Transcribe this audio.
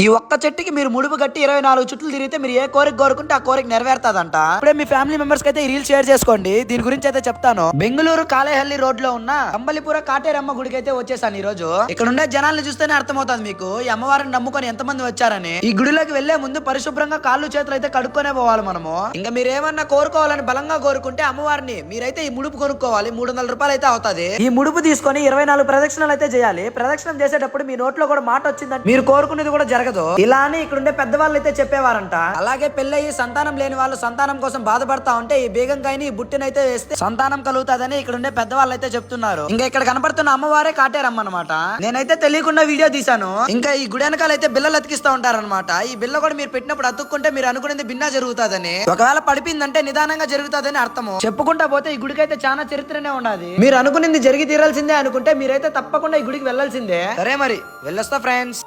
ఈ ఒక్క చెట్టుకి మీరు ముడుపు కట్టి 24 చుట్లు తిరిగితే మీరు ఏ కోరిక కోరుకుంటే ఆ కోరిక నెరవేరుతాదంట. ఇప్పుడే మీ ఫ్యామిలీ మెంబర్స్ కి అయితే ఈ రీల్ షేర్ చేసుకోండి. దీని గురించి అయితే చెప్తాను. బెంగళూరు కాలేహల్లి రోడ్ లో ఉన్న కంబలిపుర కాటేరమ్మ గుడికి అయితే వచ్చేసాను ఈ రోజు. ఇక్కడ ఉండే జనాలను చూస్తేనే అర్థమవుతుంది మీకు ఈ అమ్మవారిని నమ్ముకొని ఎంత మంది వచ్చారని. ఈ గుడిలోకి వెళ్లే ముందు పరిశుభ్రంగా కాళ్ళు చేతులు అయితే కడుక్కొనే పోవాలి మనము. ఇంకా మీరు ఏమన్నా కోరుకోవాలని బలంగా కోరుకుంటే అమ్మవారిని మీరైతే ఈ ముడుపు కొనుక్కోవాలి. 300 రూపాయలు అయితే అవుతుంది. ఈ ముడుపు తీసుకొని 24 ప్రదక్షిణలు అయితే చేయాలి. ప్రదక్షిణం చేసేటప్పుడు మీ నోట్లో కూడా మాట వచ్చిందంటే మీరు కోరుకునేది కూడా జరగదు. ఇలా అని ఇక్కడ ఉండే పెద్దవాళ్ళు అయితే చెప్పేవారంట. అలాగే పెళ్ళయి సంతానం లేని వాళ్ళు సంతానం కోసం బాధపడతా ఉంటే ఈ బేగంకాయని ఈ బుట్టినైతే వేస్తే సంతానం కలుగుతాదని ఇక్కడ ఉండే పెద్దవాళ్ళు అయితే చెప్తున్నారు. ఇంకా ఇక్కడ కనపడుతున్న అమ్మవారే కాటేరమ్మ అనమాట. నేనైతే తెలియకుండా వీడియో తీసాను. ఇంకా ఈ గుడి వెనకాల అయితే బిల్లలు అతికిస్తా ఉంటారనమాట. ఈ బిల్ల కూడా మీరు పెట్టినప్పుడు అతుక్కుంటే మీరు అనుకునేది భిన్నా జరుగుతుందని, ఒకవేళ పడిపోయిందంటే నిదానంగా జరుగుతుందని అర్థము. చెప్పుకుంటా పోతే ఈ గుడికి అయితే చాలా చరిత్రనే ఉన్నది. మీరు అనుకునేది జరిగి తీరాల్సిందే అనుకుంటే మీరైతే తప్పకుండా ఈ గుడికి వెళ్లాల్సిందే. సరే మరి వెళ్ళొస్తా ఫ్రెండ్స్.